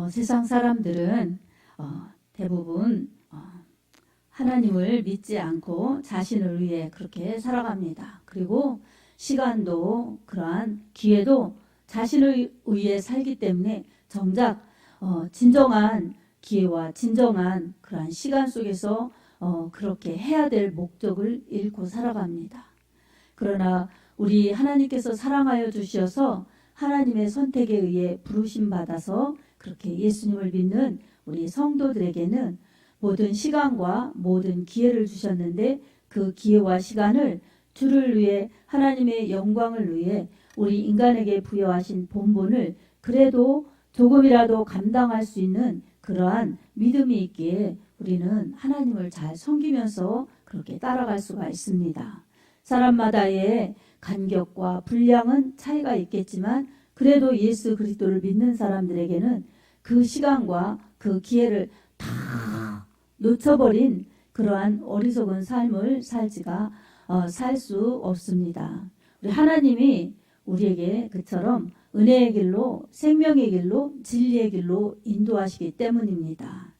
세상 사람들은 대부분 하나님을 믿지 않고 자신을 위해 그렇게 살아갑니다. 그리고 시간도 그러한 기회도 자신을 위해 살기 때문에 정작 진정한 기회와 진정한 그러한 시간 속에서 그렇게 해야 될 목적을 잃고 살아갑니다. 그러나 우리 하나님께서 사랑하여 주셔서 하나님의 선택에 의해 부르심 받아서 그렇게 예수님을 믿는 우리 성도들에게는 모든 시간과 모든 기회를 주셨는데 그 기회와 시간을 주를 위해 하나님의 영광을 위해 우리 인간에게 부여하신 본분을 그래도 조금이라도 감당할 수 있는 그러한 믿음이 있기에 우리는 하나님을 잘 섬기면서 그렇게 따라갈 수가 있습니다. 사람마다의 간격과 분량은 차이가 있겠지만 그래도 예수 그리스도를 믿는 사람들에게는 그 시간과 그 기회를 다 놓쳐버린 그러한 어리석은 삶을 살 수 없습니다. 우리 하나님이 우리에게 그처럼 은혜의 길로 생명의 길로 진리의 길로 인도하시기 때문입니다.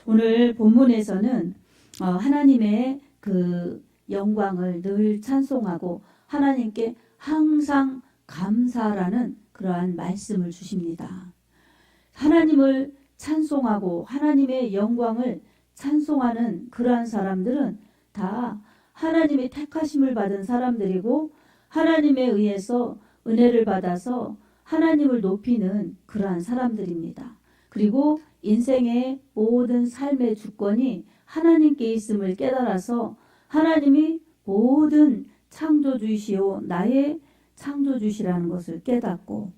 오늘 본문에서는 하나님의 그 영광을 늘 찬송하고 하나님께 항상 감사라는 그러한 말씀을 주십니다. 하나님을 찬송하고 하나님의 영광을 찬송하는 그러한 사람들은 다 하나님의 택하심을 받은 사람들이고 하나님에 의해서 은혜를 받아서 하나님을 높이는 그러한 사람들입니다. 그리고 인생의 모든 삶의 주권이 하나님께 있음을 깨달아서 하나님이 모든 창조주이시오 나의 창조주시라는 것을 깨닫고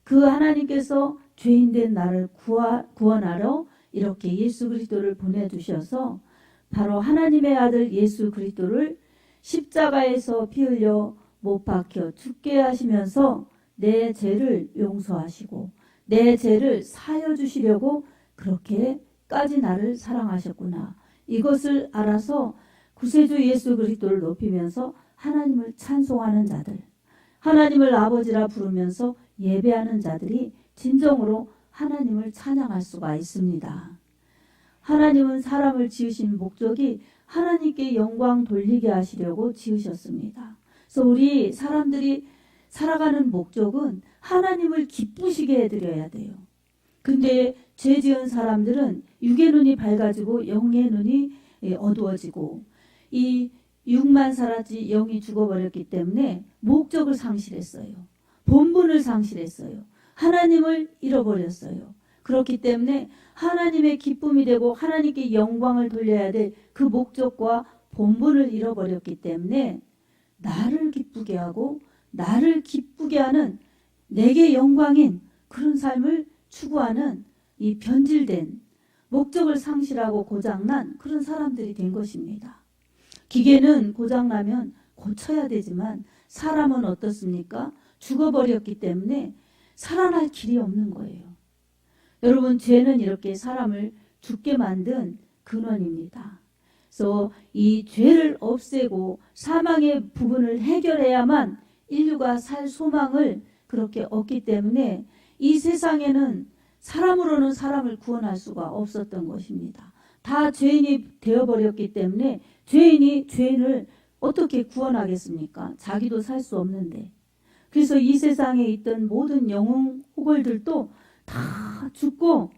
그 하나님께서 죄인된 나를 구원하러 이렇게 예수 그리스도를 보내주셔서 바로 하나님의 아들 예수 그리스도를 십자가에서 피 흘려 못 박혀 죽게 하시면서 내 죄를 용서하시고 내 죄를 사여 주시려고 그렇게까지 나를 사랑하셨구나. 이것을 알아서 구세주 예수 그리스도를 높이면서 하나님을 찬송하는 자들, 하나님을 아버지라 부르면서 예배하는 자들이 진정으로 하나님을 찬양할 수가 있습니다. 하나님은 사람을 지으신 목적이 하나님께 영광 돌리게 하시려고 지으셨습니다. 그래서 우리 사람들이 살아가는 목적은 하나님을 기쁘시게 해드려야 돼요. 근데 죄 지은 사람들은 육의 눈이 밝아지고 영의 눈이 어두워지고 이 육만 살았지 영이 죽어버렸기 때문에 목적을 상실했어요. 본분을 상실했어요. 하나님을 잃어버렸어요. 그렇기 때문에 하나님의 기쁨이 되고 하나님께 영광을 돌려야 될 그 목적과 본분을 잃어버렸기 때문에 나를 기쁘게 하고 나를 기쁘게 하는 내게 영광인 그런 삶을 추구하는 이 변질된 목적을 상실하고 고장난 그런 사람들이 된 것입니다. 기계는 고장나면 고쳐야 되지만 사람은 어떻습니까? 죽어버렸기 때문에 살아날 길이 없는 거예요. 여러분, 죄는 이렇게 사람을 죽게 만든 근원입니다. 그래서 이 죄를 없애고 사망의 부분을 해결해야만 인류가 살 소망을 그렇게 얻기 때문에 이 세상에는 사람으로는 사람을 구원할 수가 없었던 것입니다. 다 죄인이 되어버렸기 때문에 죄인이 죄인을 어떻게 구원하겠습니까? 자기도 살 수 없는데. 그래서 이 세상에 있던 모든 영웅 호걸들도 다 죽고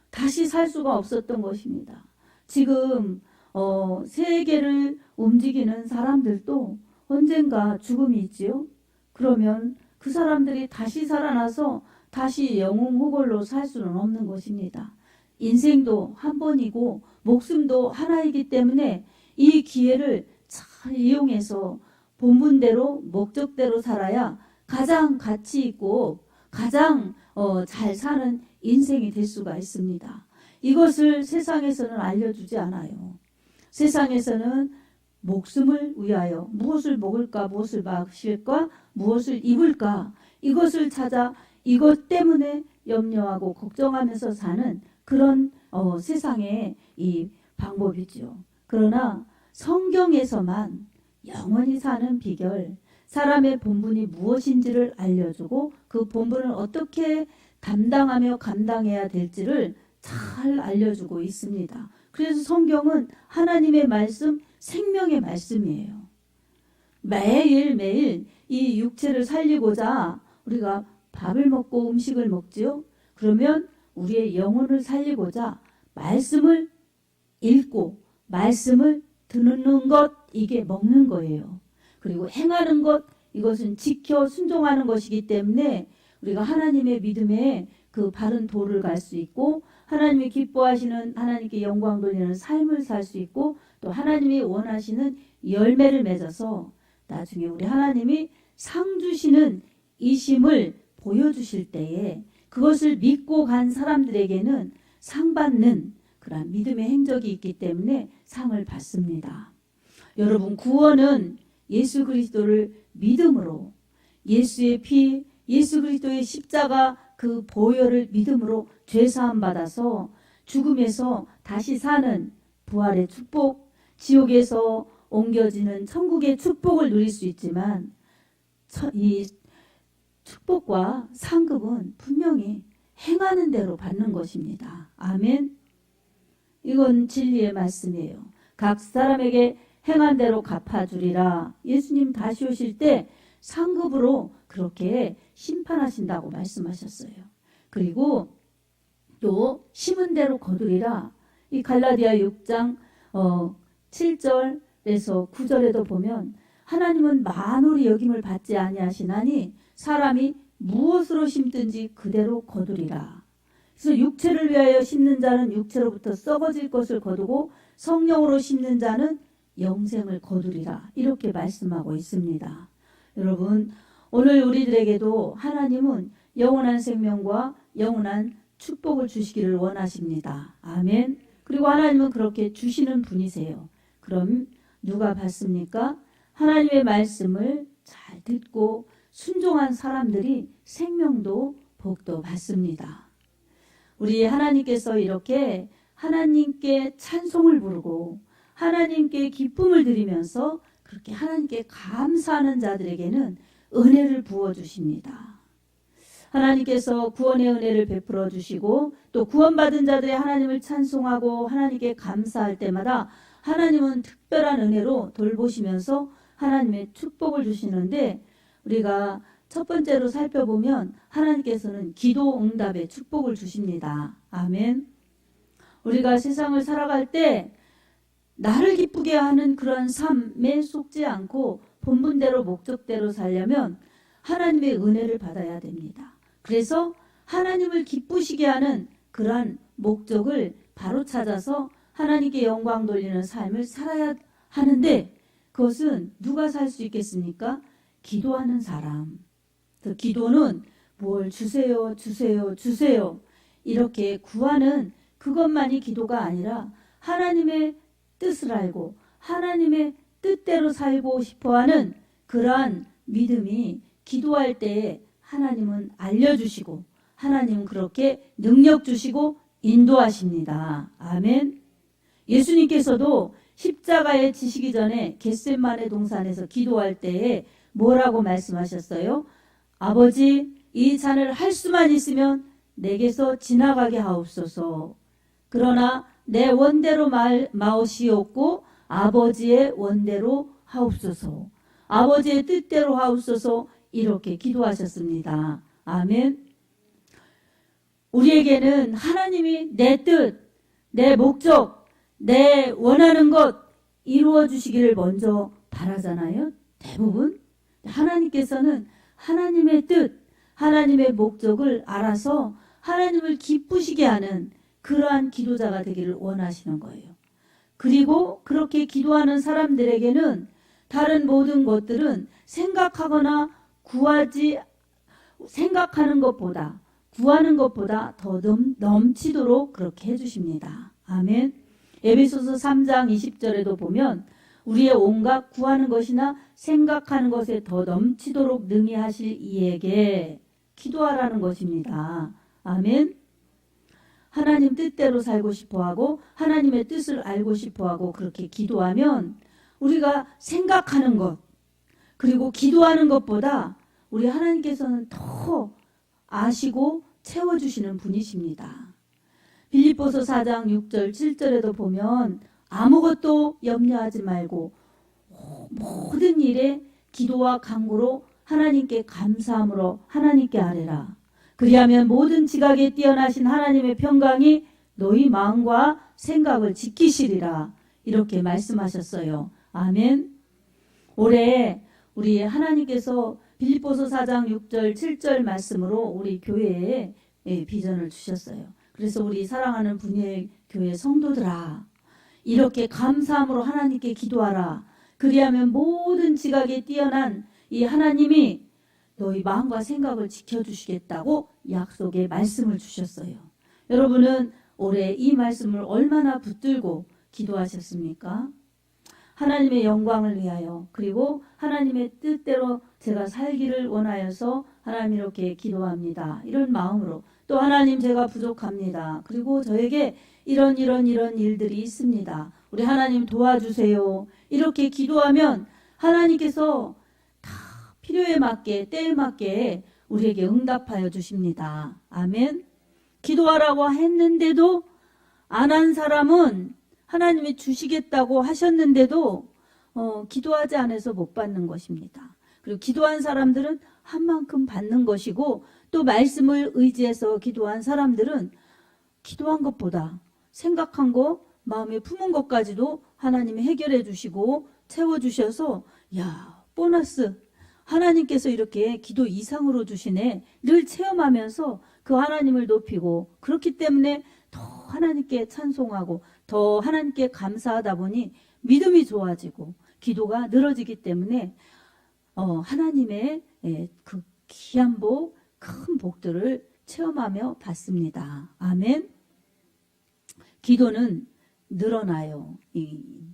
다시 살 수가 없었던 것입니다. 지금 세계를 움직이는 사람들도 언젠가 죽음이 있지요. 그러면 그 사람들이 다시 살아나서 다시 영웅 호걸로 살 수는 없는 것입니다. 인생도 한 번이고 목숨도 하나이기 때문에 이 기회를 잘 이용해서 본분대로 목적대로 살아야 가장 가치 있고 가장 잘 사는 인생이 될 수가 있습니다. 이것을 세상에서는 알려주지 않아요. 세상에서는 목숨을 위하여 무엇을 먹을까, 무엇을 마실까, 무엇을 입을까 이것을 찾아 이것 때문에 염려하고 걱정하면서 사는 그런 세상의 이 방법이죠. 그러나 성경에서만 영원히 사는 비결, 사람의 본분이 무엇인지를 알려주고 그 본분을 어떻게 담당하며 감당해야 될지를 잘 알려주고 있습니다. 그래서 성경은 하나님의 말씀, 생명의 말씀이에요. 매일매일 이 육체를 살리고자 우리가 밥을 먹고 음식을 먹지요. 그러면 우리의 영혼을 살리고자 말씀을 읽고 말씀을 듣는 것, 이게 먹는 거예요. 그리고 행하는 것, 이것은 지켜 순종하는 것이기 때문에 우리가 하나님의 믿음에 그 바른 도를 갈 수 있고 하나님이 기뻐하시는, 하나님께 영광 돌리는 삶을 살 수 있고 또 하나님이 원하시는 열매를 맺어서 나중에 우리 하나님이 상 주시는 이심을 보여주실 때에 그것을 믿고 간 사람들에게는 상 받는 그런 믿음의 행적이 있기 때문에 상을 받습니다. 여러분, 구원은 예수 그리스도를 믿음으로, 예수의 피, 예수 그리스도의 십자가 그 보혈을 믿음으로 죄사함 받아서 죽음에서 다시 사는 부활의 축복, 지옥에서 옮겨지는 천국의 축복을 누릴 수 있지만 이 축복과 상급은 분명히 행하는 대로 받는 것입니다. 아멘. 이건 진리의 말씀이에요. 각 사람에게 행한 대로 갚아주리라. 예수님 다시 오실 때 상급으로 그렇게 심판하신다고 말씀하셨어요. 그리고 또 심은 대로 거두리라. 이 갈라디아 6장 7절에서 9절에도 보면 하나님은 만홀이 여김을 받지 아니하시나니 사람이 무엇으로 심든지 그대로 거두리라. 그래서 육체를 위하여 심는 자는 육체로부터 썩어질 것을 거두고 성령으로 심는 자는 영생을 거두리라. 이렇게 말씀하고 있습니다. 여러분, 오늘 우리들에게도 하나님은 영원한 생명과 영원한 축복을 주시기를 원하십니다. 아멘. 그리고 하나님은 그렇게 주시는 분이세요. 그럼 누가 받습니까? 하나님의 말씀을 잘 듣고 순종한 사람들이 생명도 복도 받습니다. 우리 하나님께서 이렇게 하나님께 찬송을 부르고 하나님께 기쁨을 드리면서 그렇게 하나님께 감사하는 자들에게는 은혜를 부어주십니다. 하나님께서 구원의 은혜를 베풀어 주시고 또 구원받은 자들의 하나님을 찬송하고 하나님께 감사할 때마다 하나님은 특별한 은혜로 돌보시면서 하나님의 축복을 주시는데 우리가 첫 번째로 살펴보면 하나님께서는 기도 응답의 축복을 주십니다. 아멘. 우리가 세상을 살아갈 때 나를 기쁘게 하는 그런 삶에 속지 않고 본분대로 목적대로 살려면 하나님의 은혜를 받아야 됩니다. 그래서 하나님을 기쁘시게 하는 그러한 목적을 바로 찾아서 하나님께 영광 돌리는 삶을 살아야 하는데 그것은 누가 살 수 있겠습니까? 기도하는 사람. 그 기도는 뭘 주세요, 주세요, 주세요. 이렇게 구하는 그것만이 기도가 아니라 하나님의 뜻을 알고 하나님의 뜻대로 살고 싶어하는 그러한 믿음이 기도할 때에 하나님은 알려주시고 하나님은 그렇게 능력 주시고 인도하십니다. 아멘. 예수님께서도 십자가에 지시기 전에 겟세마네 동산에서 기도할 때에 뭐라고 말씀하셨어요? 아버지, 이 잔을 할 수만 있으면 내게서 지나가게 하옵소서. 그러나 내 원대로 마옵시옵고 아버지의 원대로 하옵소서. 아버지의 뜻대로 하옵소서. 이렇게 기도하셨습니다. 아멘. 우리에게는 하나님이 내 뜻, 내 목적, 내 원하는 것 이루어 주시기를 먼저 바라잖아요. 대부분 하나님께서는 하나님의 뜻, 하나님의 목적을 알아서 하나님을 기쁘시게 하는 그러한 기도자가 되기를 원하시는 거예요. 그리고 그렇게 기도하는 사람들에게는 다른 모든 것들은 생각하는 것보다 구하는 것보다 더 넘치도록 그렇게 해주십니다. 아멘. 에베소서 3장 20절에도 보면 우리의 온갖 구하는 것이나 생각하는 것에 더 넘치도록 능히 하실 이에게 기도하라는 것입니다. 아멘. 하나님 뜻대로 살고 싶어하고 하나님의 뜻을 알고 싶어하고 그렇게 기도하면 우리가 생각하는 것 그리고 기도하는 것보다 우리 하나님께서는 더 아시고 채워주시는 분이십니다. 빌립보서 4장 6절 7절에도 보면 아무것도 염려하지 말고 모든 일에 기도와 간구로 하나님께 감사함으로 하나님께 아뢰라. 그리하면 모든 지각에 뛰어나신 하나님의 평강이 너희 마음과 생각을 지키시리라. 이렇게 말씀하셨어요. 아멘. 올해 우리 하나님께서 빌립보서 4장 6절 7절 말씀으로 우리 교회에 비전을 주셨어요. 그래서 우리 사랑하는 분의 교회 성도들아, 이렇게 감사함으로 하나님께 기도하라. 그리하면 모든 지각에 뛰어난 이 하나님이 너희 마음과 생각을 지켜주시겠다고 약속의 말씀을 주셨어요. 여러분은 올해 이 말씀을 얼마나 붙들고 기도하셨습니까? 하나님의 영광을 위하여, 그리고 하나님의 뜻대로 제가 살기를 원하여서 하나님 이렇게 기도합니다. 이런 마음으로, 또 하나님 제가 부족합니다. 그리고 저에게 이런 일들이 있습니다. 우리 하나님 도와주세요. 이렇게 기도하면 하나님께서 다 필요에 맞게, 때에 맞게 우리에게 응답하여 주십니다. 아멘. 기도하라고 했는데도 안 한 사람은 하나님이 주시겠다고 하셨는데도 기도하지 않아서 못 받는 것입니다. 그리고 기도한 사람들은 한 만큼 받는 것이고, 또 말씀을 의지해서 기도한 사람들은 기도한 것보다 생각한 것, 마음에 품은 것까지도 하나님이 해결해 주시고 채워주셔서, 야, 보너스, 하나님께서 이렇게 기도 이상으로 주시네, 늘 체험하면서 그 하나님을 높이고, 그렇기 때문에 더 하나님께 찬송하고 더 하나님께 감사하다 보니 믿음이 좋아지고 기도가 늘어지기 때문에 하나님의 그 귀한 복, 큰 복들을 체험하며 받습니다. 아멘. 기도는 늘어나요.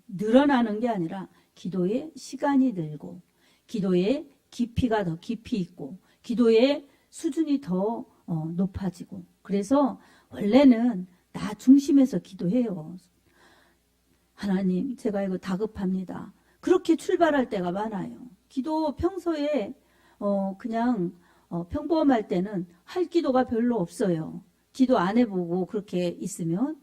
늘어나는 게 아니라 기도의 시간이 늘고, 기도의 깊이가 더 깊이 있고, 기도의 수준이 더 높아지고, 그래서 원래는 나 중심에서 기도해요. 하나님, 제가 이거 다급합니다. 그렇게 출발할 때가 많아요. 기도 평소에 그냥 평범할 때는 할 기도가 별로 없어요. 기도 안 해보고 그렇게 있으면.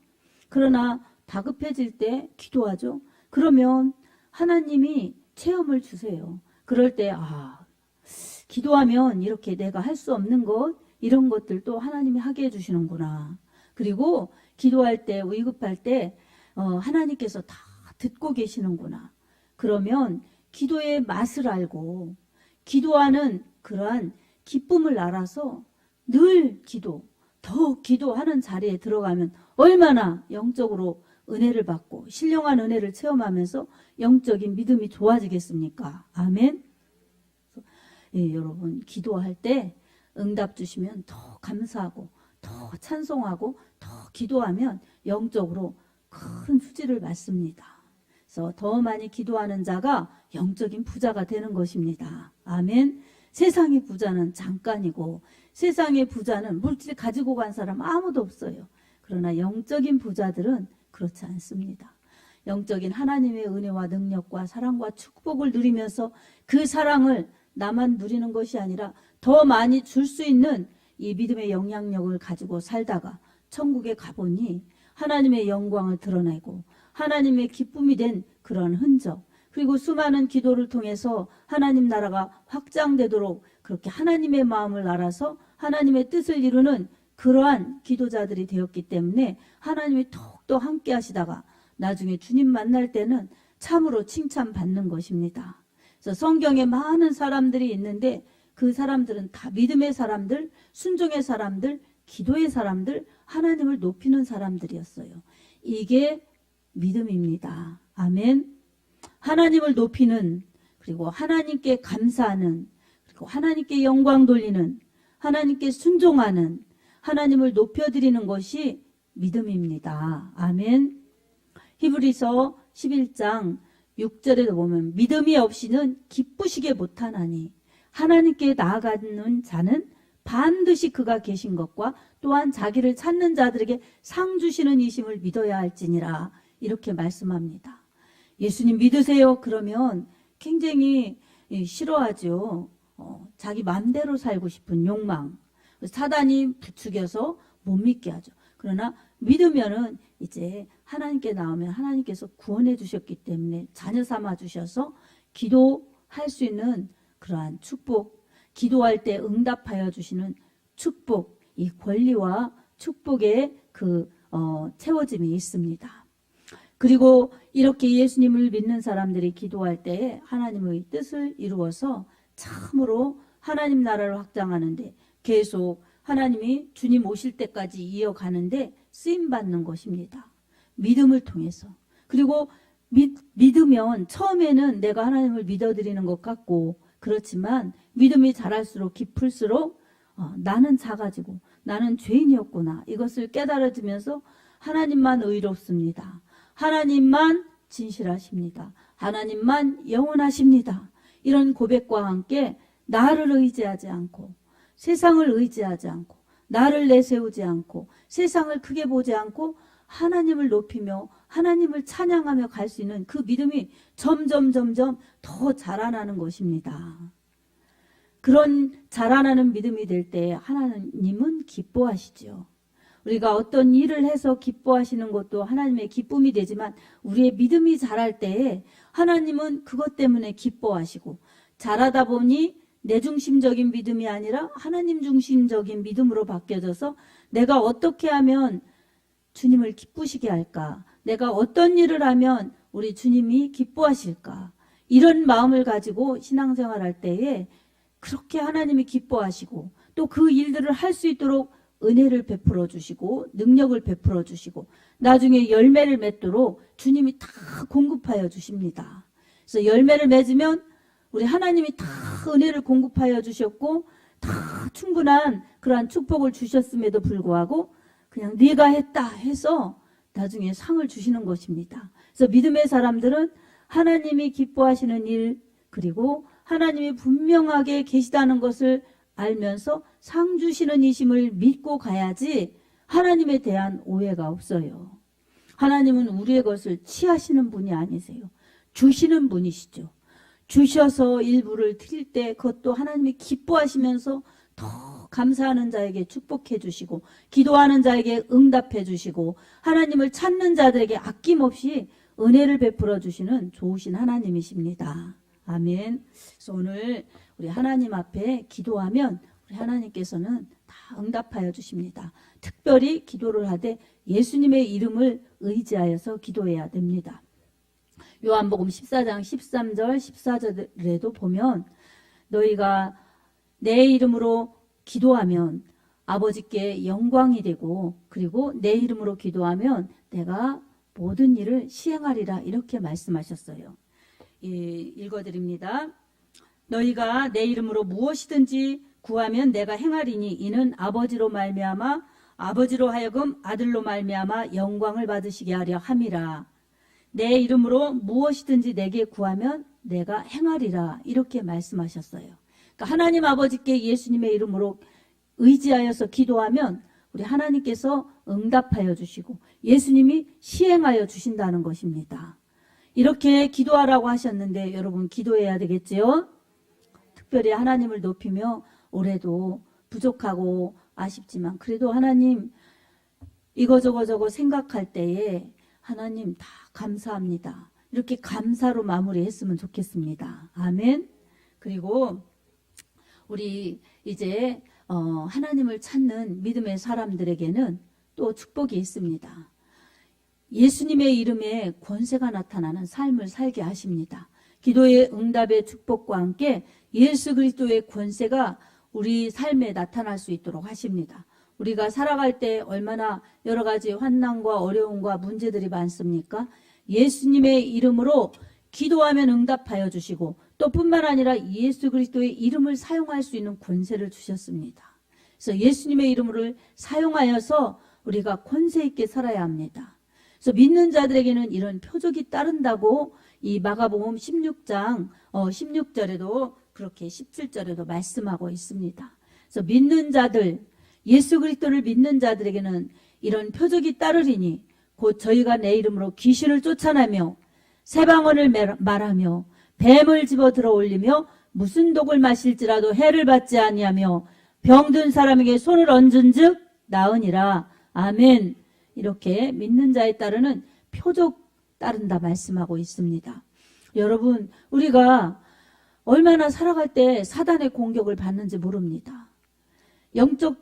그러나 다급해질 때 기도하죠. 그러면 하나님이 체험을 주세요. 그럴 때 기도하면 이렇게 내가 할 수 없는 것, 이런 것들도 하나님이 하게 해주시는구나. 그리고 기도할 때, 위급할 때 하나님께서 다 듣고 계시는구나. 그러면 기도의 맛을 알고 기도하는 그러한 기쁨을 알아서 늘 더 기도하는 자리에 들어가면 얼마나 영적으로 은혜를 받고 신령한 은혜를 체험하면서 영적인 믿음이 좋아지겠습니까? 아멘. 여러분, 기도할 때 응답 주시면 더 감사하고 더 찬송하고 더 기도하면 영적으로 큰 수지를 받습니다. 그래서 더 많이 기도하는 자가 영적인 부자가 되는 것입니다. 아멘. 세상의 부자는 잠깐이고, 세상의 부자는 물질 가지고 간 사람 아무도 없어요. 그러나 영적인 부자들은 그렇지 않습니다. 영적인 하나님의 은혜와 능력과 사랑과 축복을 누리면서 그 사랑을 나만 누리는 것이 아니라 더 많이 줄 수 있는 이 믿음의 영향력을 가지고 살다가 천국에 가보니 하나님의 영광을 드러내고 하나님의 기쁨이 된 그런 흔적, 그리고 수많은 기도를 통해서 하나님 나라가 확장되도록 그렇게 하나님의 마음을 알아서 하나님의 뜻을 이루는 그러한 기도자들이 되었기 때문에 하나님이 더욱더 함께 하시다가 나중에 주님 만날 때는 참으로 칭찬받는 것입니다. 그래서 성경에 많은 사람들이 있는데 그 사람들은 다 믿음의 사람들, 순종의 사람들, 기도의 사람들, 하나님을 높이는 사람들이었어요. 이게 믿음입니다. 아멘. 하나님을 높이는, 그리고 하나님께 감사하는, 그리고 하나님께 영광 돌리는, 하나님께 순종하는, 하나님을 높여드리는 것이 믿음입니다. 아멘. 히브리서 11장 6절에도 보면 믿음이 없이는 기쁘시게 못하나니 하나님께 나아가는 자는 반드시 그가 계신 것과 또한 자기를 찾는 자들에게 상 주시는 이심을 믿어야 할지니라. 이렇게 말씀합니다. 예수님 믿으세요? 그러면 굉장히 싫어하죠. 자기 마음대로 살고 싶은 욕망. 사단이 부추겨서 못 믿게 하죠. 그러나 믿으면은 이제 하나님께 나오면 하나님께서 구원해 주셨기 때문에 자녀 삼아 주셔서 기도할 수 있는 그러한 축복, 기도할 때 응답하여 주시는 축복, 이 권리와 축복의 채워짐이 있습니다. 그리고 이렇게 예수님을 믿는 사람들이 기도할 때에 하나님의 뜻을 이루어서 참으로 하나님 나라를 확장하는데 계속 하나님이 주님 오실 때까지 이어가는데 쓰임받는 것입니다. 믿음을 통해서. 그리고 믿으면 처음에는 내가 하나님을 믿어드리는 것 같고 그렇지만 믿음이 자랄수록 깊을수록 나는 작아지고 나는 죄인이었구나 이것을 깨달아지면서 하나님만 의롭습니다. 하나님만 진실하십니다. 하나님만 영원하십니다. 이런 고백과 함께 나를 의지하지 않고 세상을 의지하지 않고 나를 내세우지 않고 세상을 크게 보지 않고 하나님을 높이며 하나님을 찬양하며 갈 수 있는 그 믿음이 점점 더 자라나는 것입니다. 그런 자라나는 믿음이 될 때 하나님은 기뻐하시죠. 우리가 어떤 일을 해서 기뻐하시는 것도 하나님의 기쁨이 되지만 우리의 믿음이 자랄 때에 하나님은 그것 때문에 기뻐하시고 자라다 보니 내 중심적인 믿음이 아니라 하나님 중심적인 믿음으로 바뀌어져서 내가 어떻게 하면 주님을 기쁘시게 할까? 내가 어떤 일을 하면 우리 주님이 기뻐하실까? 이런 마음을 가지고 신앙생활할 때에 그렇게 하나님이 기뻐하시고 또 그 일들을 할 수 있도록 은혜를 베풀어 주시고 능력을 베풀어 주시고 나중에 열매를 맺도록 주님이 다 공급하여 주십니다. 그래서 열매를 맺으면 우리 하나님이 다 은혜를 공급하여 주셨고 다 충분한 그러한 축복을 주셨음에도 불구하고 그냥 네가 했다 해서 나중에 상을 주시는 것입니다. 그래서 믿음의 사람들은 하나님이 기뻐하시는 일 그리고 하나님이 분명하게 계시다는 것을 알면서 상 주시는 이심을 믿고 가야지 하나님에 대한 오해가 없어요. 하나님은 우리의 것을 취하시는 분이 아니세요. 주시는 분이시죠. 주셔서 일부를 드릴 때 그것도 하나님이 기뻐하시면서 더 감사하는 자에게 축복해 주시고 기도하는 자에게 응답해 주시고 하나님을 찾는 자들에게 아낌없이 은혜를 베풀어 주시는 좋으신 하나님이십니다. 아멘. 그래서 오늘 우리 하나님 앞에 기도하면 우리 하나님께서는 다 응답하여 주십니다. 특별히 기도를 하되 예수님의 이름을 의지하여서 기도해야 됩니다. 요한복음 14장 13절 14절에도 보면 너희가 내 이름으로 기도하면 아버지께 영광이 되고 그리고 내 이름으로 기도하면 내가 모든 일을 시행하리라 이렇게 말씀하셨어요. 읽어드립니다. 너희가 내 이름으로 무엇이든지 구하면 내가 행하리니 이는 아버지로 말미암아 아버지로 하여금 아들로 말미암아 영광을 받으시게 하려 함이라. 내 이름으로 무엇이든지 내게 구하면 내가 행하리라 이렇게 말씀하셨어요. 그러니까 하나님 아버지께 예수님의 이름으로 의지하여서 기도하면 우리 하나님께서 응답하여 주시고 예수님이 시행하여 주신다는 것입니다. 이렇게 기도하라고 하셨는데 여러분 기도해야 되겠지요? 특별히 하나님을 높이며 올해도 부족하고 아쉽지만 그래도 하나님 이거저거 생각할 때에 하나님 다 감사합니다. 이렇게 감사로 마무리했으면 좋겠습니다. 아멘. 그리고 우리 이제 하나님을 찾는 믿음의 사람들에게는 또 축복이 있습니다. 예수님의 이름에 권세가 나타나는 삶을 살게 하십니다. 기도의 응답의 축복과 함께 예수 그리스도의 권세가 우리 삶에 나타날 수 있도록 하십니다. 우리가 살아갈 때 얼마나 여러 가지 환난과 어려움과 문제들이 많습니까? 예수님의 이름으로 기도하면 응답하여 주시고 또 뿐만 아니라 예수 그리스도의 이름을 사용할 수 있는 권세를 주셨습니다. 그래서 예수님의 이름을 사용하여서 우리가 권세 있게 살아야 합니다. 그래서 믿는 자들에게는 이런 표적이 따른다고 이 마가복음 16장 16절에도 그렇게 17절에도 말씀하고 있습니다. 그래서 믿는 자들, 예수 그리스도를 믿는 자들에게는 이런 표적이 따르리니 곧 저희가 내 이름으로 귀신을 쫓아내며 새방언을 말하며 뱀을 집어 들어 올리며 무슨 독을 마실지라도 해를 받지 아니하며 병든 사람에게 손을 얹은 즉 나으니라. 아멘. 이렇게 믿는 자에 따르는 표적 따른다 말씀하고 있습니다. 여러분, 우리가 얼마나 살아갈 때 사단의 공격을 받는지 모릅니다. 영적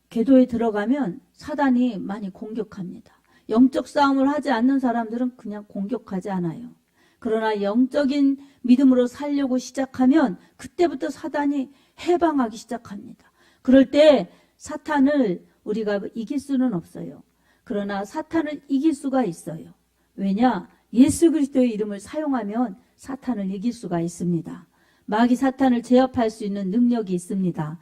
궤도에 들어가면 사단이 많이 공격합니다. 영적 싸움을 하지 않는 사람들은 그냥 공격하지 않아요. 그러나 영적인 믿음으로 살려고 시작하면 그때부터 사단이 해방하기 시작합니다. 그럴 때 사탄을 우리가 이길 수는 없어요. 그러나 사탄을 이길 수가 있어요. 왜냐? 예수 그리스도의 이름을 사용하면 사탄을 이길 수가 있습니다. 마귀 사탄을 제압할 수 있는 능력이 있습니다.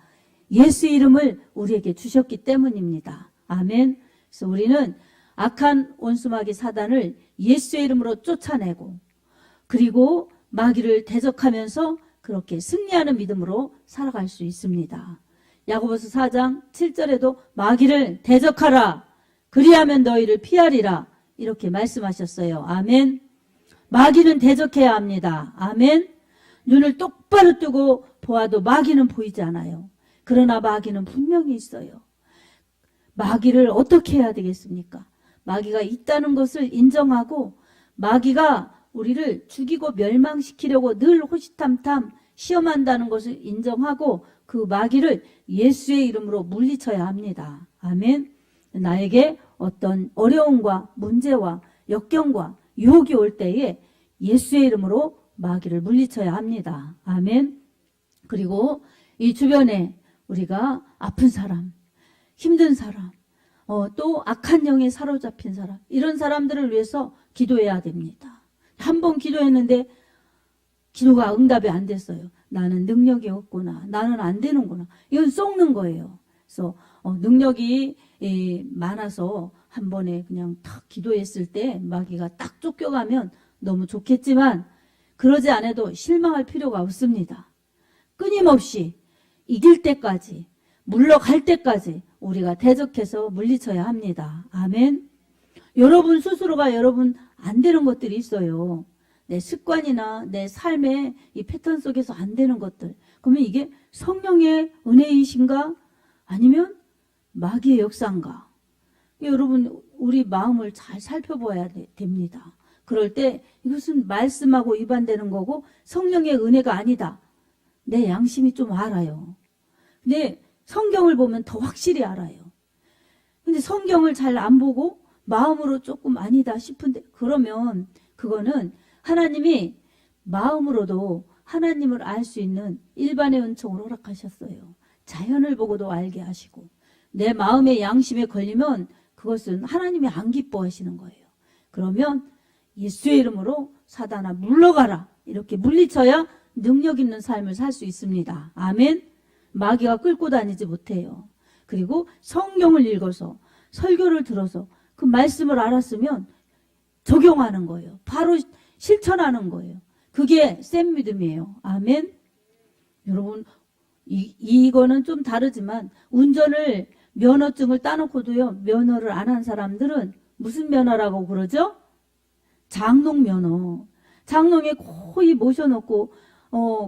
예수 이름을 우리에게 주셨기 때문입니다. 아멘. 그래서 우리는 악한 원수마귀 사단을 예수의 이름으로 쫓아내고 그리고 마귀를 대적하면서 그렇게 승리하는 믿음으로 살아갈 수 있습니다. 야고보서 4장 7절에도 마귀를 대적하라. 그리하면 너희를 피하리라. 이렇게 말씀하셨어요. 아멘. 마귀는 대적해야 합니다. 아멘. 눈을 똑바로 뜨고 보아도 마귀는 보이지 않아요. 그러나 마귀는 분명히 있어요. 마귀를 어떻게 해야 되겠습니까? 마귀가 있다는 것을 인정하고 마귀가 우리를 죽이고 멸망시키려고 늘 호시탐탐 시험한다는 것을 인정하고 그 마귀를 예수의 이름으로 물리쳐야 합니다. 아멘. 나에게 어떤 어려움과 문제와 역경과 유혹이 올 때에 예수의 이름으로 마귀를 물리쳐야 합니다. 아멘. 그리고 이 주변에 우리가 아픈 사람, 힘든 사람, 또 악한 영에 사로잡힌 사람, 이런 사람들을 위해서 기도해야 됩니다. 한 번 기도했는데 기도가 응답이 안 됐어요. 나는 능력이 없구나. 나는 안 되는구나. 이건 썩는 거예요. 그래서 능력이 많아서 한 번에 그냥 탁 기도했을 때 마귀가 딱 쫓겨가면 너무 좋겠지만 그러지 않아도 실망할 필요가 없습니다. 끊임없이 이길 때까지, 물러갈 때까지 우리가 대적해서 물리쳐야 합니다. 아멘. 여러분 스스로가 여러분 안 되는 것들이 있어요. 내 습관이나 내 삶의 이 패턴 속에서 안 되는 것들. 그러면 이게 성령의 은혜이신가? 아니면 마귀의 역사인가? 여러분 우리 마음을 잘 살펴봐야 됩니다. 그럴 때 이것은 말씀하고 위반되는 거고 성령의 은혜가 아니다. 내 양심이 좀 알아요. 근데 성경을 보면 더 확실히 알아요. 근데 성경을 잘 안 보고 마음으로 조금 아니다 싶은데 그러면 그거는 하나님이 마음으로도 하나님을 알 수 있는 일반의 은총을 허락하셨어요. 자연을 보고도 알게 하시고 내 마음의 양심에 걸리면 그것은 하나님이 안 기뻐하시는 거예요. 그러면 예수의 이름으로 사단아 물러가라. 이렇게 물리쳐야 능력 있는 삶을 살 수 있습니다. 아멘. 마귀가 끌고 다니지 못해요. 그리고 성경을 읽어서 설교를 들어서 그 말씀을 알았으면 적용하는 거예요. 바로 실천하는 거예요. 그게 센 믿음이에요. 아멘. 여러분 이거는 좀 다르지만 운전을 면허증을 따놓고도요 면허를 안 한 사람들은 무슨 면허라고 그러죠? 장롱 면허. 장롱에 거의 모셔놓고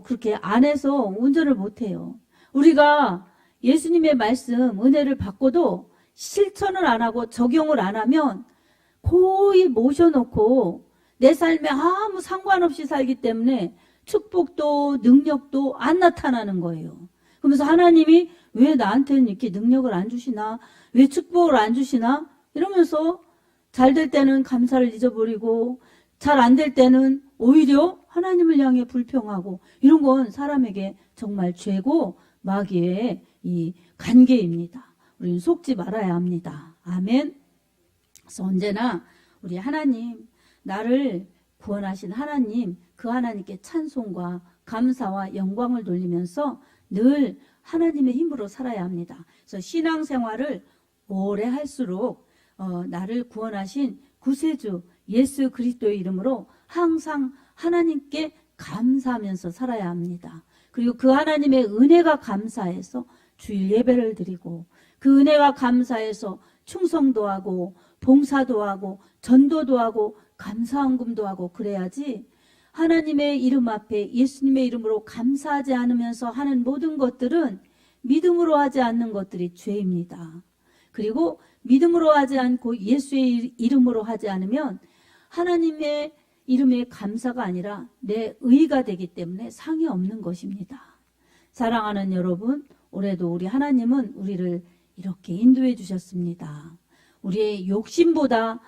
그렇게 안 해서 운전을 못해요. 우리가 예수님의 말씀 은혜를 받고도 실천을 안 하고 적용을 안 하면 거의 모셔놓고 내 삶에 아무 상관없이 살기 때문에 축복도 능력도 안 나타나는 거예요. 그러면서 하나님이 왜 나한테는 이렇게 능력을 안 주시나? 왜 축복을 안 주시나? 이러면서 잘 될 때는 감사를 잊어버리고 잘 안 될 때는 오히려 하나님을 향해 불평하고 이런 건 사람에게 정말 죄고 마귀의 이 관계입니다. 우리는 속지 말아야 합니다. 아멘. 그래서 언제나 우리 하나님, 나를 구원하신 하나님, 그 하나님께 찬송과 감사와 영광을 돌리면서 늘 하나님의 힘으로 살아야 합니다. 그래서 신앙생활을 오래 할수록 나를 구원하신 구세주 예수 그리스도의 이름으로 항상 하나님께 감사하면서 살아야 합니다. 그리고 그 하나님의 은혜가 감사해서 주일 예배를 드리고 그 은혜가 감사해서 충성도 하고 봉사도 하고 전도도 하고 감사헌금도 하고 그래야지 하나님의 이름 앞에 예수님의 이름으로 감사하지 않으면서 하는 모든 것들은 믿음으로 하지 않는 것들이 죄입니다. 그리고 믿음으로 하지 않고 예수의 이름으로 하지 않으면 하나님의 이름의 감사가 아니라 내 의가 되기 때문에 상이 없는 것입니다. 사랑하는 여러분, 올해도 우리 하나님은 우리를 이렇게 인도해 주셨습니다. 우리의 욕심보다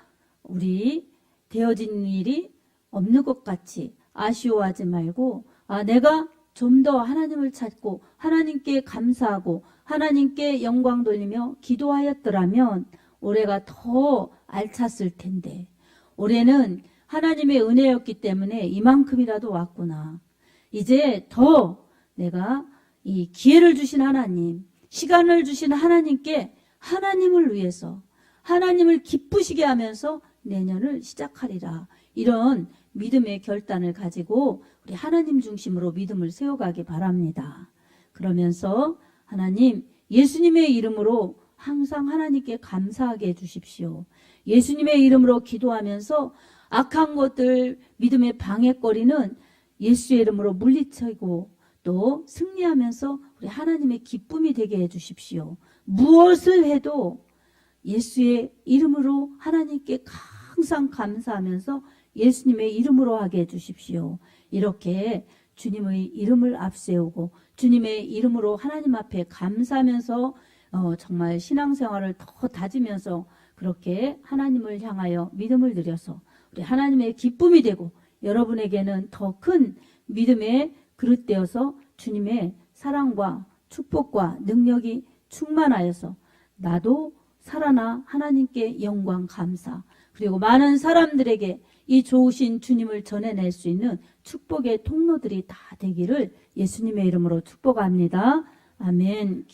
우리 되어진 일이 없는 것 같이 아쉬워하지 말고, 내가 좀 더 하나님을 찾고 하나님께 감사하고 하나님께 영광 돌리며 기도하였더라면 올해가 더 알찼을 텐데, 올해는 하나님의 은혜였기 때문에 이만큼이라도 왔구나. 이제 더 내가 이 기회를 주신 하나님, 시간을 주신 하나님께 하나님을 위해서 하나님을 기쁘시게 하면서 내년을 시작하리라. 이런 믿음의 결단을 가지고 우리 하나님 중심으로 믿음을 세워가기 바랍니다. 그러면서 하나님, 예수님의 이름으로 항상 하나님께 감사하게 해주십시오. 예수님의 이름으로 기도하면서 악한 것들, 믿음의 방해거리는 예수의 이름으로 물리치고 또 승리하면서 우리 하나님의 기쁨이 되게 해주십시오. 무엇을 해도 예수의 이름으로 하나님께 항상 감사하면서 예수님의 이름으로 하게 해주십시오. 이렇게 주님의 이름을 앞세우고 주님의 이름으로 하나님 앞에 감사하면서 정말 신앙생활을 더 다지면서 그렇게 하나님을 향하여 믿음을 드려서 우리 하나님의 기쁨이 되고 여러분에게는 더 큰 믿음의 그릇 되어서 주님의 사랑과 축복과 능력이 충만하여서 나도 살아나 하나님께 영광 감사, 그리고 많은 사람들에게 이 좋으신 주님을 전해낼 수 있는 축복의 통로들이 다 되기를 예수님의 이름으로 축복합니다. 아멘.